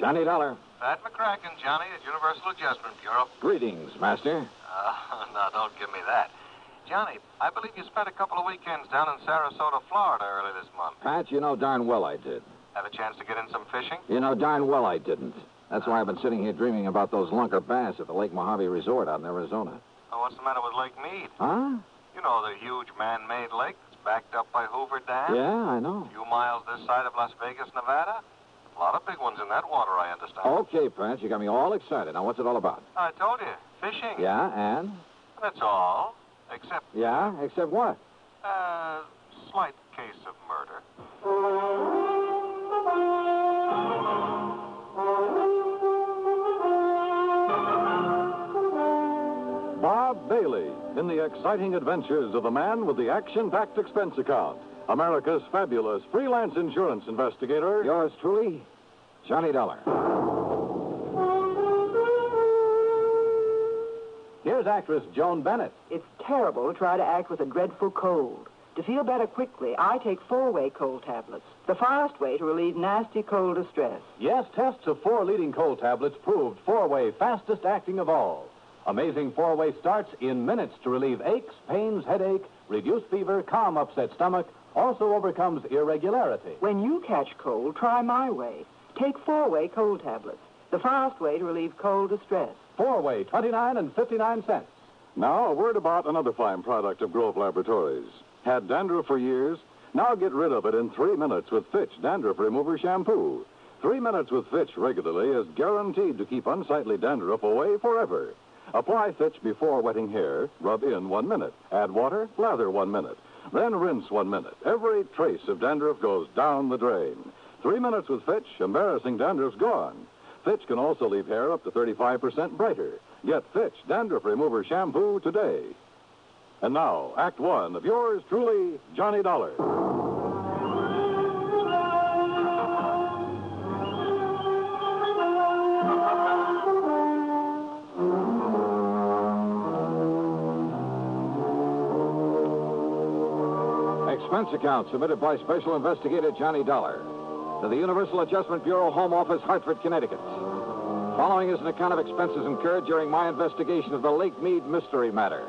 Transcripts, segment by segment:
Johnny Dollar. Pat McCracken, Johnny, at Universal Adjustment Bureau. Greetings, Master. No, don't give me that. Johnny, I believe you spent a couple of weekends down in Sarasota, Florida early this month. Pat, you know darn well I did. Have a chance to get in some fishing? You know darn well I didn't. That's why I've been sitting here dreaming about those lunker bass at the Lake Mojave Resort out in Arizona. Oh, what's the matter with Lake Mead? Huh? You know, the huge man-made lake that's backed up by Hoover Dam? Yeah, I know. A few miles this side of Las Vegas, Nevada. A lot of big ones in that water, I understand. Okay, Pat, you got me all excited. Now, what's it all about? I told you, fishing. Yeah, and? That's all. Except... Yeah, except what? Slight case of murder. Bob Bailey in the exciting adventures of the man with the action-packed expense account. America's fabulous freelance insurance investigator. Yours truly, Johnny Dollar. Here's actress Joan Bennett. It's terrible to try to act with a dreadful cold. To feel better quickly, I take 4-way cold tablets, the fast way to relieve nasty cold distress. Yes, tests of 4 leading cold tablets proved 4-way fastest acting of all. Amazing 4-way starts in minutes to relieve aches, pains, headache, reduce fever, calm upset stomach, also overcomes irregularity. When you catch cold, try my way. Take 4-way cold tablets, the fast way to relieve cold distress. 4-way, 29 and 59 cents. Now, a word about another fine product of Grove Laboratories. Had dandruff for years? Now get rid of it in 3 minutes with Fitch Dandruff Remover Shampoo. 3 minutes with Fitch regularly is guaranteed to keep unsightly dandruff away forever. Apply Fitch before wetting hair, rub in 1 minute. Add water, lather 1 minute. Then rinse 1 minute. Every trace of dandruff goes down the drain. 3 minutes with Fitch, embarrassing dandruff's gone. Fitch can also leave hair up to 35% brighter. Get Fitch Dandruff Remover Shampoo today. And now, Act 1 of yours truly, Johnny Dollar. Expense account submitted by Special Investigator Johnny Dollar to the Universal Adjustment Bureau, Home Office, Hartford, Connecticut. Following is an account of expenses incurred during my investigation of the Lake Mead mystery matter.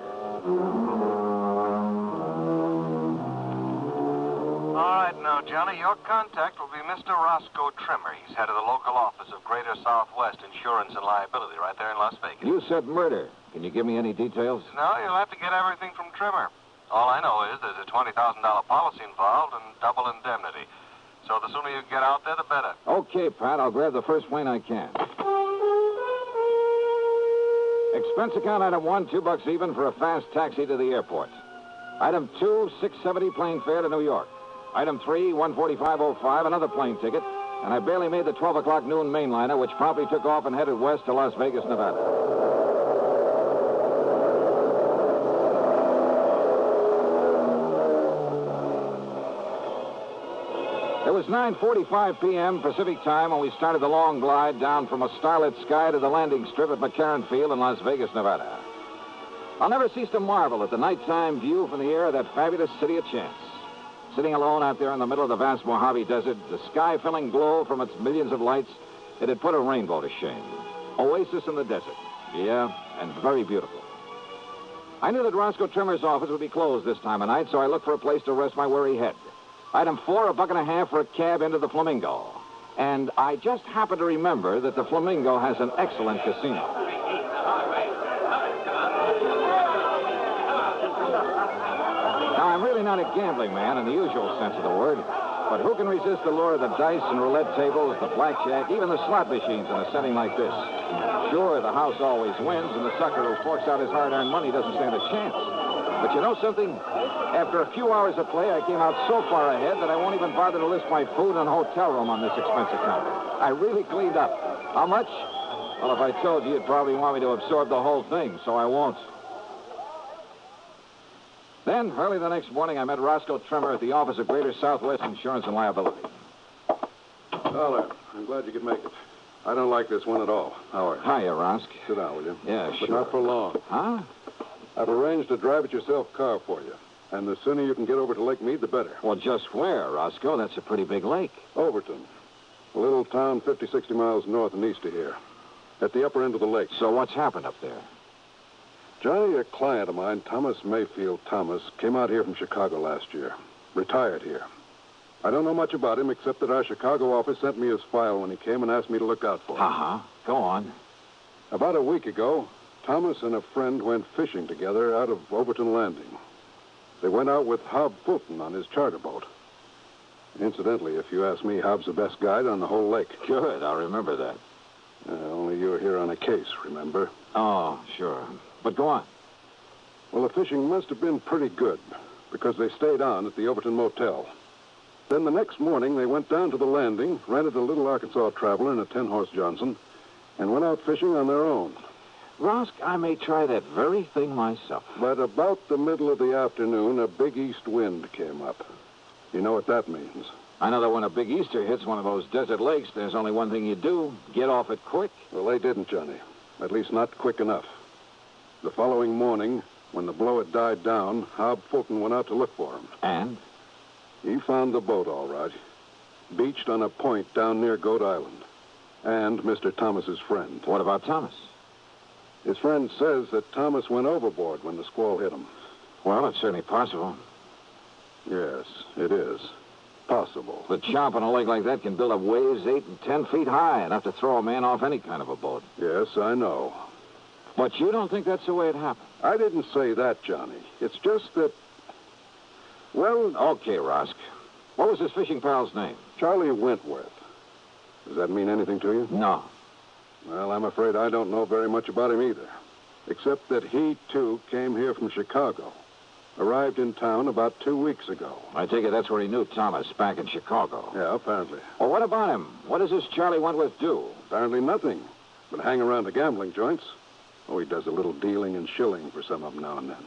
All right, now, Johnny, your contact will be Mr. Roscoe Trimmer. He's head of the local office of Greater Southwest Insurance and Liability right there in Las Vegas. You said murder. Can you give me any details? No, you'll have to get everything from Trimmer. All I know is there's a $20,000 policy involved and double indemnity. So the sooner you get out there, the better. Okay, Pat. I'll grab the first plane I can. Expense account item 1, $2 even for a fast taxi to the airport. Item 2, $6.70 plane fare to New York. Item 3, $145.05, another plane ticket. And I barely made the 12 o'clock noon mainliner, which promptly took off and headed west to Las Vegas, Nevada. It was 9:45 p.m. Pacific time when we started the long glide down from a starlit sky to the landing strip at McCarran Field in Las Vegas, Nevada. I'll never cease to marvel at the nighttime view from the air of that fabulous city of chance. Sitting alone out there in the middle of the vast Mojave Desert, the sky-filling glow from its millions of lights, it had put a rainbow to shame. Oasis in the desert. Yeah, and very beautiful. I knew that Roscoe Trimmer's office would be closed this time of night, so I looked for a place to rest my weary head. Item 4, $1.50 for a cab into the Flamingo. And I just happened to remember that the Flamingo has an excellent casino. Now, I'm really not a gambling man in the usual sense of the word, but who can resist the lure of the dice and roulette tables, the blackjack, even the slot machines in a setting like this? Sure, the house always wins, and the sucker who forks out his hard-earned money doesn't stand a chance. But you know something? After a few hours of play, I came out so far ahead that I won't even bother to list my food and hotel room on this expense account. I really cleaned up. How much? Well, if I told you, you'd probably want me to absorb the whole thing, so I won't. Then, early the next morning, I met Roscoe Trimmer at the office of Greater Southwest Insurance and Liability. Dollar, I'm glad you could make it. I don't like this one at all. Howard. Hiya, Rosk. Sit down, will you? Yeah, But sure. not for long. Huh? I've arranged a drive-it-yourself car for you. And the sooner you can get over to Lake Mead, the better. Well, just where, Roscoe? That's a pretty big lake. Overton. A little town 50, 60 miles north and east of here, at the upper end of the lake. So what's happened up there? Johnny, a client of mine, Thomas Mayfield Thomas, came out here from Chicago last year. Retired here. I don't know much about him except that our Chicago office sent me his file when he came and asked me to look out for him. Uh-huh. Go on. About a week ago, Thomas and a friend went fishing together out of Overton Landing. They went out with Hob Fulton on his charter boat. Incidentally, if you ask me, Hob's the best guide on the whole lake. Good, I'll remember that. Only you're here on a case, remember? Oh, sure. But go on. Well, the fishing must have been pretty good, because they stayed on at the Overton Motel. Then the next morning, they went down to the landing, rented a little Arkansas Traveler and a 10-horse Johnson, and went out fishing on their own. Rosk, I may try that very thing myself. But about the middle of the afternoon, a big east wind came up. You know what that means? I know that when a big Easter hits one of those desert lakes, there's only one thing you do, get off it quick. Well, they didn't, Johnny. At least not quick enough. The following morning, when the blow had died down, Hob Fulton went out to look for him. And? He found the boat, all right. Beached on a point down near Goat Island. And Mr. Thomas's friend. What about Thomas? His friend says that Thomas went overboard when the squall hit him. Well, it's certainly possible. Yes, it is. Possible. The chomp on a lake like that can build up waves 8 and 10 feet high, enough to throw a man off any kind of a boat. Yes, I know. But you don't think that's the way it happened? I didn't say that, Johnny. It's just that... Well... Okay, Rosk. What was his fishing pal's name? Charlie Wentworth. Does that mean anything to you? No. Well, I'm afraid I don't know very much about him either. Except that he, too, came here from Chicago. Arrived in town about 2 weeks ago. I take it that's where he knew Thomas, back in Chicago. Yeah, apparently. Well, what about him? What does this Charlie Wentworth do? Apparently nothing. But hang around the gambling joints. Oh, he does a little dealing and shilling for some of them now and then.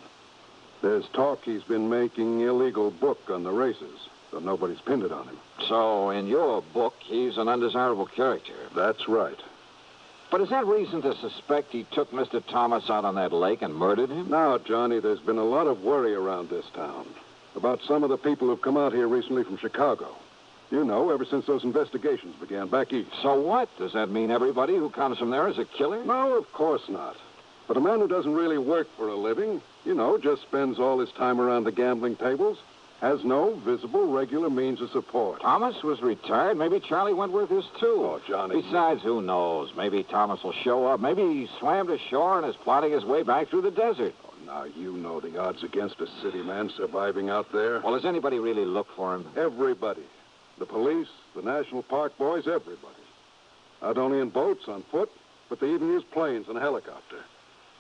There's talk he's been making illegal book on the races, though nobody's pinned it on him. So, in your book, he's an undesirable character. That's right. But is that reason to suspect he took Mr. Thomas out on that lake and murdered him? Now, Johnny, there's been a lot of worry around this town about some of the people who've come out here recently from Chicago. You know, ever since those investigations began back east. So what? Does that mean everybody who comes from there is a killer? No, of course not. But a man who doesn't really work for a living, you know, just spends all his time around the gambling tables, has no visible, regular means of support. Thomas was retired. Maybe Charlie Wentworth is, too. Oh, Johnny. Besides, who knows? Maybe Thomas will show up. Maybe he swam to shore and is plotting his way back through the desert. Oh, now, you know the odds against a city man surviving out there. Well, does anybody really look for him? Everybody. The police, the National Park boys, everybody. Not only in boats, on foot, but they even use planes and a helicopter.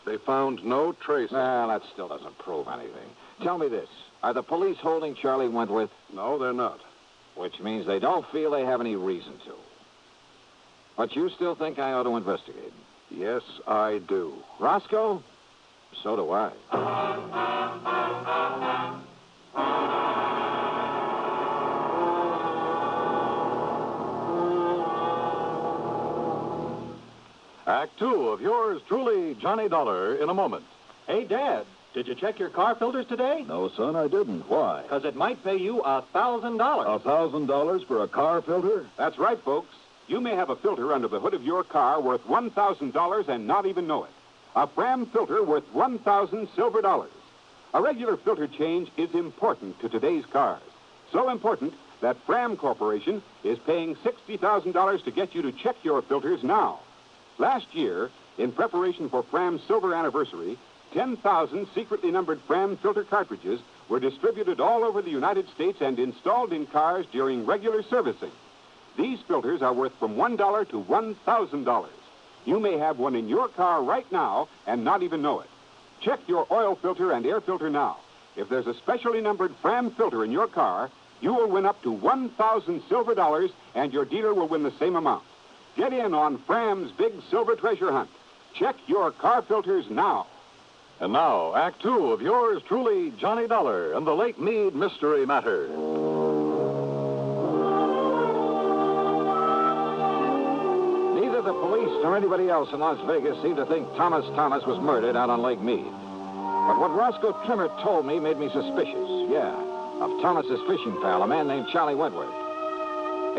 They found no trace. Well, that still doesn't prove anything. Tell me this. Are the police holding Charlie Wentworth? No, they're not. Which means they don't feel they have any reason to. But you still think I ought to investigate? Yes, I do. Roscoe? So do I. Act 2 of yours truly, Johnny Dollar, in a moment. Hey, Dad, did you check your car filters today? No, son, I didn't. Why? Because it might pay you $1,000. $1,000 for a car filter? That's right, folks. You may have a filter under the hood of your car worth $1,000 and not even know it. A Fram filter worth 1,000 silver dollars. A regular filter change is important to today's cars. So important that Fram Corporation is paying $60,000 to get you to check your filters now. Last year, in preparation for Fram's silver anniversary, 10,000 secretly numbered Fram filter cartridges were distributed all over the United States and installed in cars during regular servicing. These filters are worth from $1 to $1,000. You may have one in your car right now and not even know it. Check your oil filter and air filter now. If there's a specially numbered Fram filter in your car, you will win up to 1,000 silver dollars, and your dealer will win the same amount. Get in on Fram's big silver treasure hunt. Check your car filters now. And now, Act 2 of yours truly, Johnny Dollar, and the late Mead mystery matter. Neither the police nor anybody else in Las Vegas seemed to think Thomas was murdered out on Lake Mead. But what Roscoe Trimmer told me made me suspicious, yeah, of Thomas's fishing pal, a man named Charlie Wentworth.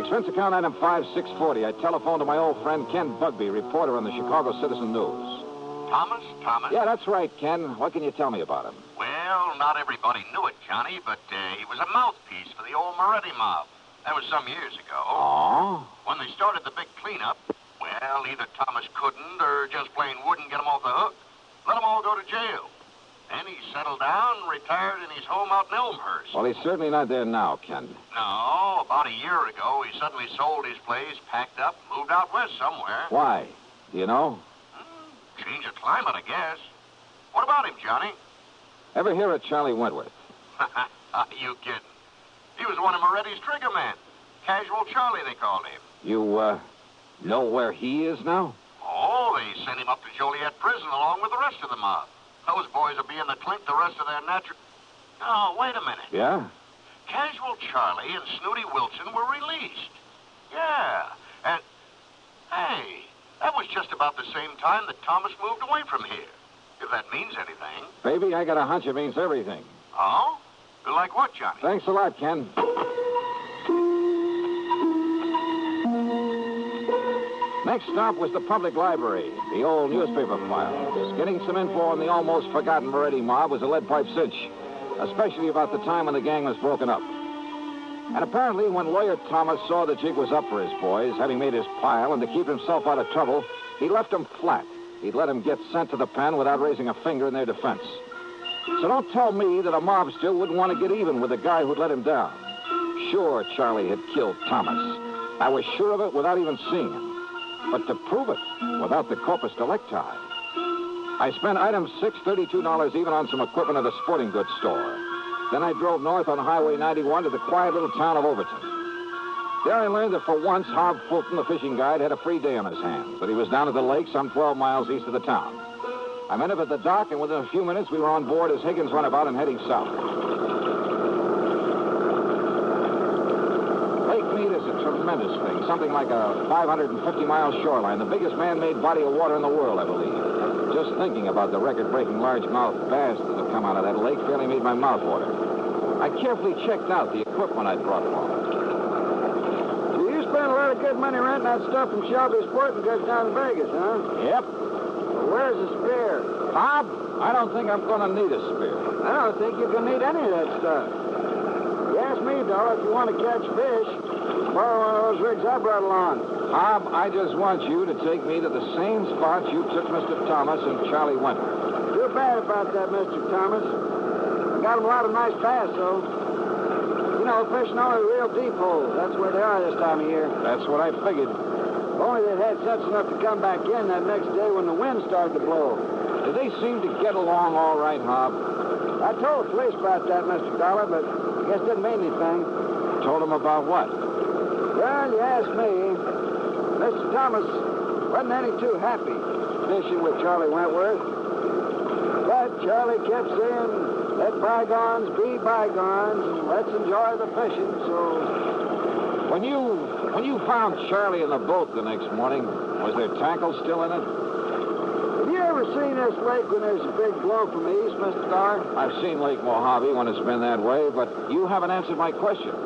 Expense account item 5640. I telephoned to my old friend Ken Bugby, reporter on the Chicago Citizen News. Thomas? Yeah, that's right, Ken. What can you tell me about him? Well, not everybody knew it, Johnny, but he was a mouthpiece for the old Moretti mob. That was some years ago. Oh? When they started the big cleanup, well, either Thomas couldn't or just plain wouldn't get them off the hook. Let them all go to jail. Then he settled down, retired in his home out in Elmhurst. Well, he's certainly not there now, Ken. No, about a year ago, he suddenly sold his place, packed up, moved out west somewhere. Why? Do you know? Change of climate, I guess. What about him, Johnny? Ever hear of Charlie Wentworth? You kidding? He was one of Moretti's trigger men. Casual Charlie, they called him. You, know where he is now? Oh, they sent him up to Joliet prison along with the rest of the mob. Those boys will be in the clink the rest of their natural... Oh, wait a minute. Yeah? Casual Charlie and Snooty Wilson were released. Yeah. And, hey, that was just about the same time that Thomas moved away from here. If that means anything. Baby, I got a hunch it means everything. Oh? Like what, Johnny? Thanks a lot, Ken. Next stop was the public library, the old newspaper files. Getting some info on the almost forgotten Moretti mob was a lead pipe cinch, especially about the time when the gang was broken up. And apparently, when lawyer Thomas saw the jig was up for his boys, having made his pile, and to keep himself out of trouble, he left them flat. He'd let them get sent to the pen without raising a finger in their defense. So don't tell me that a mobster wouldn't want to get even with the guy who'd let him down. Sure, Charlie had killed Thomas. I was sure of it without even seeing him. But to prove it without the corpus delicti, I spent item $6, $32 even on some equipment at a sporting goods store. Then I drove north on Highway 91 to the quiet little town of Overton. There I learned that for once, Hob Fulton, the fishing guide, had a free day on his hands, that he was down at the lake some 12 miles east of the town. I met him at the dock, and within a few minutes, we were on board as Higgins run about and heading south. Lake Mead is a tremendous thing, something like a 550-mile shoreline, the biggest man-made body of water in the world, I believe. Just thinking about the record-breaking largemouth bass that have come out of that lake fairly made my mouth water. I carefully checked out the equipment I'd brought along. You spent a lot of good money renting that stuff from Shelby's Sporting Goods down in Vegas, huh? Yep. Well, where's the spear? Bob, I don't think I'm going to need a spear. I don't think you're going to need any of that stuff. You ask me, Dollar, if you want to catch fish, borrow one of those rigs I brought along. Bob, I just want you to take me to the same spot you took Mr. Thomas and Charlie Wentworth. Too bad about that, Mr. Thomas. I got him a lot of nice bass, though. You know, fishing only real deep holes. That's where they are this time of year. That's what I figured. If only they'd had sense enough to come back in that next day when the wind started to blow. Did they seem to get along all right, Hob? I told the police about that, Mr. Dollar, but I guess it didn't mean anything. Told them about what? Well, you ask me. Mr. Thomas wasn't any too happy fishing with Charlie Wentworth. But Charlie kept saying, let bygones be bygones, and let's enjoy the fishing, so... When you found Charlie in the boat the next morning, was there tackle still in it? Have you ever seen this lake when there's a big blow from the east, Mr. Dollar? I've seen Lake Mojave when it's been that way, but you haven't answered my question.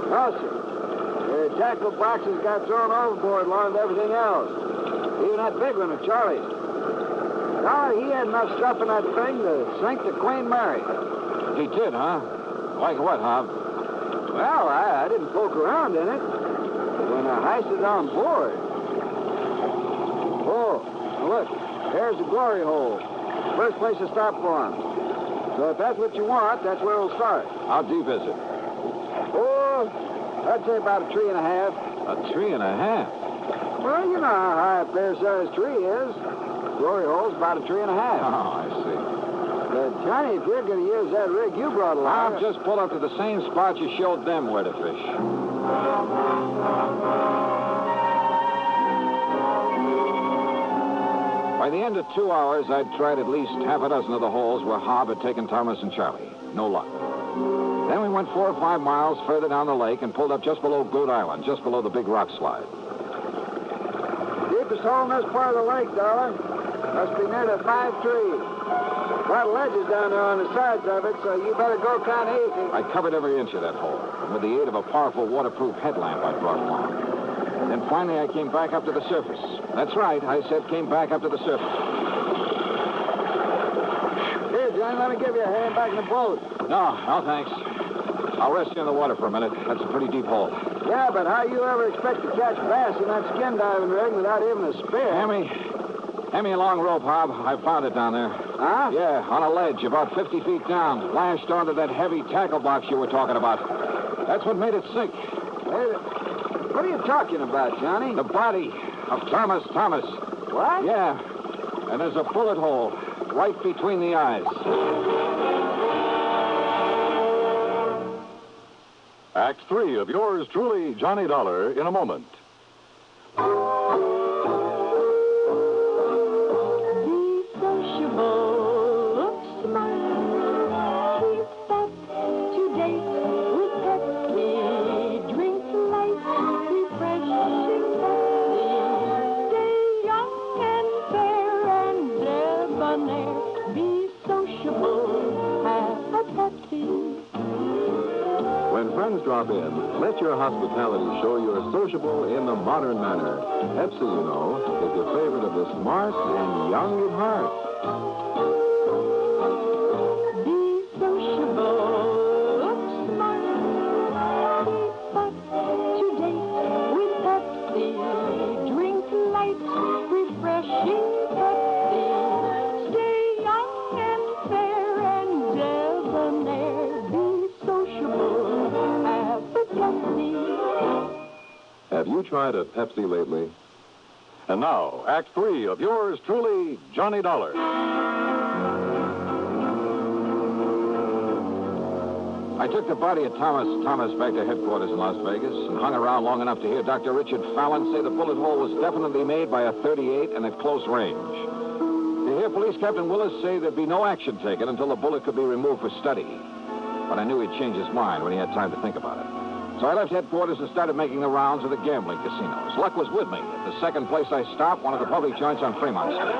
No, sir. The tackle boxes got thrown overboard along with everything else. Even that big one of Charlie's. Dollar, he had enough stuff in that thing to sink the Queen Mary. He did, huh? Like what, Hob? Well, I didn't poke around in it. When I hoisted it on board. Oh, look, there's the glory hole. First place to stop for him. So if that's what you want, that's where we'll start. How deep is it? Oh, I'd say about a 3 1/2. A 3 1/2? Well, you know how high a fair-sized tree is. Glory hole's about a 3 1/2. Oh, I see. But, Johnny, if you're going to use that rig you brought along... I'll just pull up to the same spot you showed them where to fish. By the end of 2 hours, I'd tried at least half a dozen of the holes where Hob had taken Thomas and Charlie. No luck. Then we went 4 or 5 miles further down the lake and pulled up just below Goat Island, just below the big rock slide. Deepest hole in this part of the lake, Dollar. Must be near the 5 trees. A lot of ledges down there on the sides of it, so you better go kind of easy. I covered every inch of that hole, and with the aid of a powerful waterproof headlamp I brought along. Then finally I came back up to the surface. That's right, I said came back up to the surface. Here, Johnny, let me give you a hand back in the boat. No, thanks. I'll rest you in the water for a minute. That's a pretty deep hole. Yeah, but how you ever expect to catch bass in that skin diving rig without even a spear? Hand me a long rope, Hob. I found it down there. Huh? Yeah, on a ledge about 50 feet down, lashed onto that heavy tackle box you were talking about. That's what made it sink. What are you talking about, Johnny? The body of Thomas. What? Yeah, and there's a bullet hole right between the eyes. Act 3 of yours truly, Johnny Dollar, in a moment. Be sociable, look smart, keep up to date with Pepsi, drink light, refreshing Pepsi, stay young and fair and debonair, be sociable, have a Pepsi. When friends drop in, let your hospitality show you're sociable in the modern manner. Pepsi, you know, is the favorite of the smart and young at heart. Be sociable, look smart, keep up to date with Pepsi, drink light, refreshing Pepsi, stay young and fair and debonair, be sociable, have a Pepsi. Have you tried a Pepsi lately? And now, Act 3 of yours truly, Johnny Dollar. I took the body of Thomas back to headquarters in Las Vegas and hung around long enough to hear Dr. Richard Fallon say the bullet hole was definitely made by a .38 and at close range. To hear Police Captain Willis say there'd be no action taken until the bullet could be removed for study. But I knew he'd change his mind when he had time to think about it. So I left headquarters and started making the rounds of the gambling casinos. Luck was with me. At the second place I stopped, one of the public joints on Fremont Street.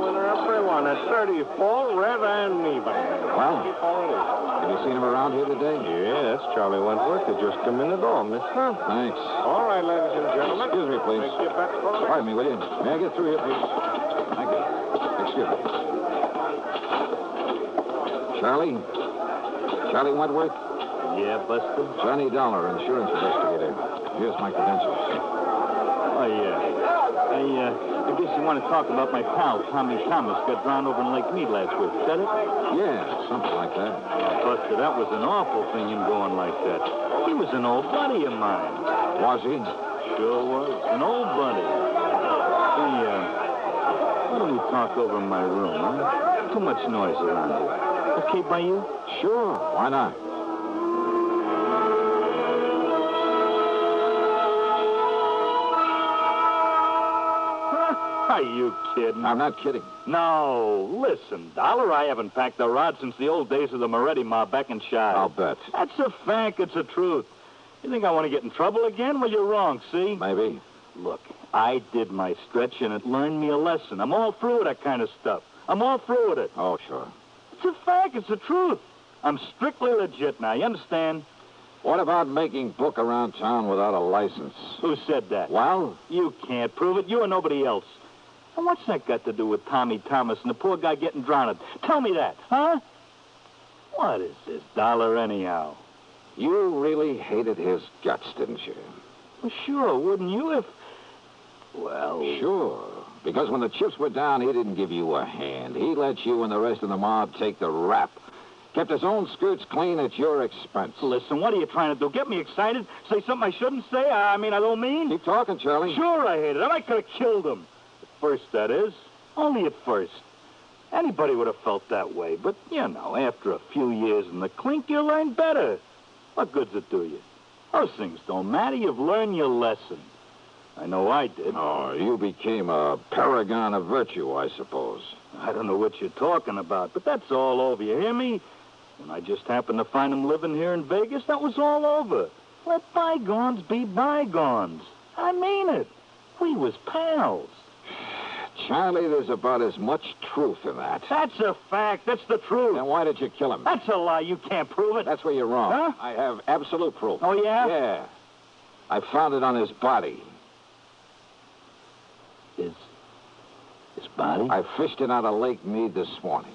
Winner everyone at 34, red and even. Well, have you seen him around here today? Yeah, that's Charlie Wentworth. He just come in the door, mister. Thanks. All right, ladies and gentlemen. Excuse me, please. Make your bets for the Pardon me, will you? May I get through here, please? Thank you. Excuse me. Charlie Wentworth? Yeah, Buster? Johnny Dollar, insurance investigator. Here's my credentials. Oh, yeah. I guess you want to talk about my pal, Tommy Thomas, got drowned over in Lake Mead last week. Is that it? Yeah, something like that. Buster, that was an awful thing, him going like that. He was an old buddy of mine. Was he? Sure was. An old buddy. Hey, why don't we talk over in my room, huh? Too much noise around here. Okay by you? Sure. Why not? Are you kidding? I'm not kidding. No. Listen, Dollar, I haven't packed a rod since the old days of the Moretti mob back in Shive. I'll bet. That's a fact. It's the truth. You think I want to get in trouble again? Well, you're wrong, see? Maybe. Look, I did my stretch, and it learned me a lesson. I'm all through with that kind of stuff. I'm all through with it. Oh, sure. It's a fact. It's the truth. I'm strictly legit now. You understand? What about making book around town without a license? Who said that? Well? You can't prove it. You or nobody else. And what's that got to do with Tommy Thomas and the poor guy getting drowned? Tell me that, huh? What is this Dollar anyhow? You really hated his guts, didn't you? Well, sure, wouldn't you if... Well... Sure. Because when the chips were down, he didn't give you a hand. He let you and the rest of the mob take the rap. Kept his own skirts clean at your expense. Listen, what are you trying to do? Get me excited? Say something I shouldn't say? I don't mean... Keep talking, Charlie. Sure I hated him. I could have killed him. At first, that is. Only at first. Anybody would have felt that way. But, after a few years in the clink, you learn better. What good's it do you? Those things don't matter. You've learned your lesson. I know I did. Oh, you became a paragon of virtue, I suppose. I don't know what you're talking about, but that's all over. You hear me? When I just happened to find him living here in Vegas, that was all over. Let bygones be bygones. I mean it. We was pals. Charlie, there's about as much truth in that. That's a fact. That's the truth. Then why did you kill him? That's a lie. You can't prove it. That's where you're wrong. Huh? I have absolute proof. Oh, yeah? Yeah. I found it on his body. His body? I fished it out of Lake Mead this morning.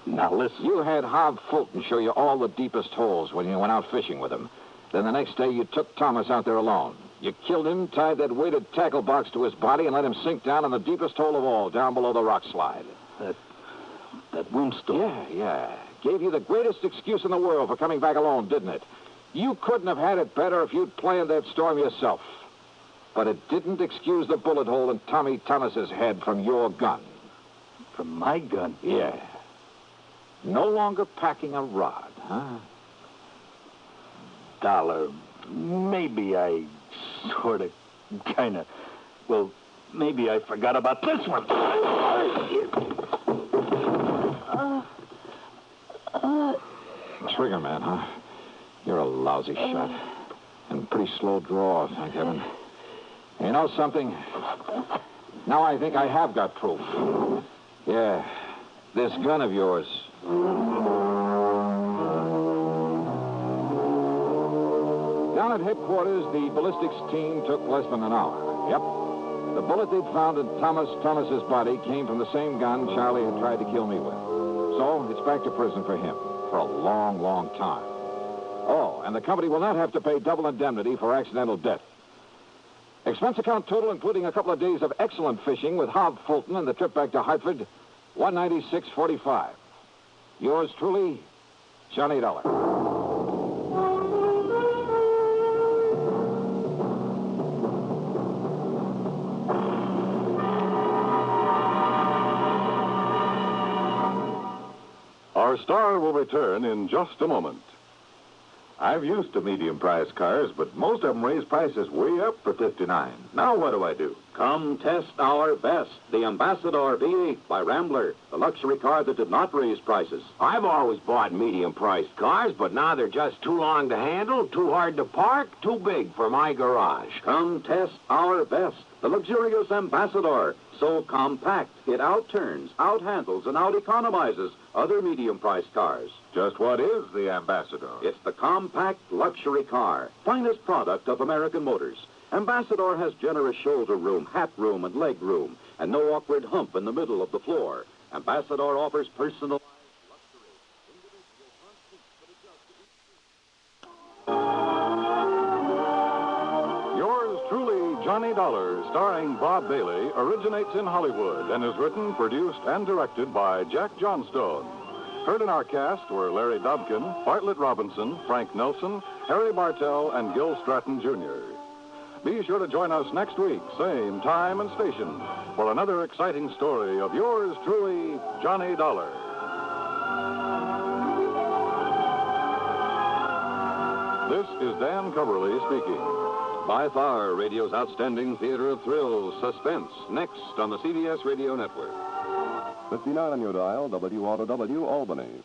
Now, listen. You had Hob Fulton show you all the deepest holes when you went out fishing with him. Then the next day, you took Thomas out there alone. You killed him, tied that weighted tackle box to his body, and let him sink down in the deepest hole of all, down below the rock slide. That moonstone. Yeah. Gave you the greatest excuse in the world for coming back alone, didn't it? You couldn't have had it better if you'd planned that storm yourself. But it didn't excuse the bullet hole in Tommy Thomas's head from your gun. From my gun? Yeah. No longer packing a rod, huh? Dollar, maybe I sort of, kind of, well, maybe I forgot about this one. Trigger man, huh? You're a lousy shot. And pretty slow draw, thank heaven. You know something? Now I think I have got proof. Yeah, this gun of yours. Down at headquarters, the ballistics team took less than an hour. Yep. The bullet they'd found in Thomas's body came from the same gun Charlie had tried to kill me with. So it's back to prison for him for a long, long time. Oh, and the company will not have to pay double indemnity for accidental death. Expense account total, including a couple of days of excellent fishing with Hob Fulton and the trip back to Hartford, $196.45. Yours truly, Johnny Dollar. Our star will return in just a moment. I've used to medium-priced cars, but most of them raise prices way up for $59. Now what do I do? Come test our best, the Ambassador V8 by Rambler, the luxury car that did not raise prices. I've always bought medium-priced cars, but now they're just too long to handle, too hard to park, too big for my garage. Come test our best, the luxurious Ambassador. So compact, it outturns, outhandles, and out-economizes other medium-priced cars. Just what is the Ambassador? It's the compact luxury car, finest product of American Motors. Ambassador has generous shoulder room, hat room, and leg room, and no awkward hump in the middle of the floor. Ambassador offers personalized luxury. Individual front seats that adjust to each seat. Yours truly, Johnny Dollar, starring Bob Bailey, originates in Hollywood and is written, produced, and directed by Jack Johnstone. Heard in our cast were Larry Dobkin, Bartlett Robinson, Frank Nelson, Harry Bartell, and Gil Stratton, Jr. Be sure to join us next week, same time and station, for another exciting story of yours truly, Johnny Dollar. This is Dan Coverly speaking. By far, radio's outstanding theater of thrills, Suspense, next on the CBS Radio Network. 59 on your dial, WAUTW Albany.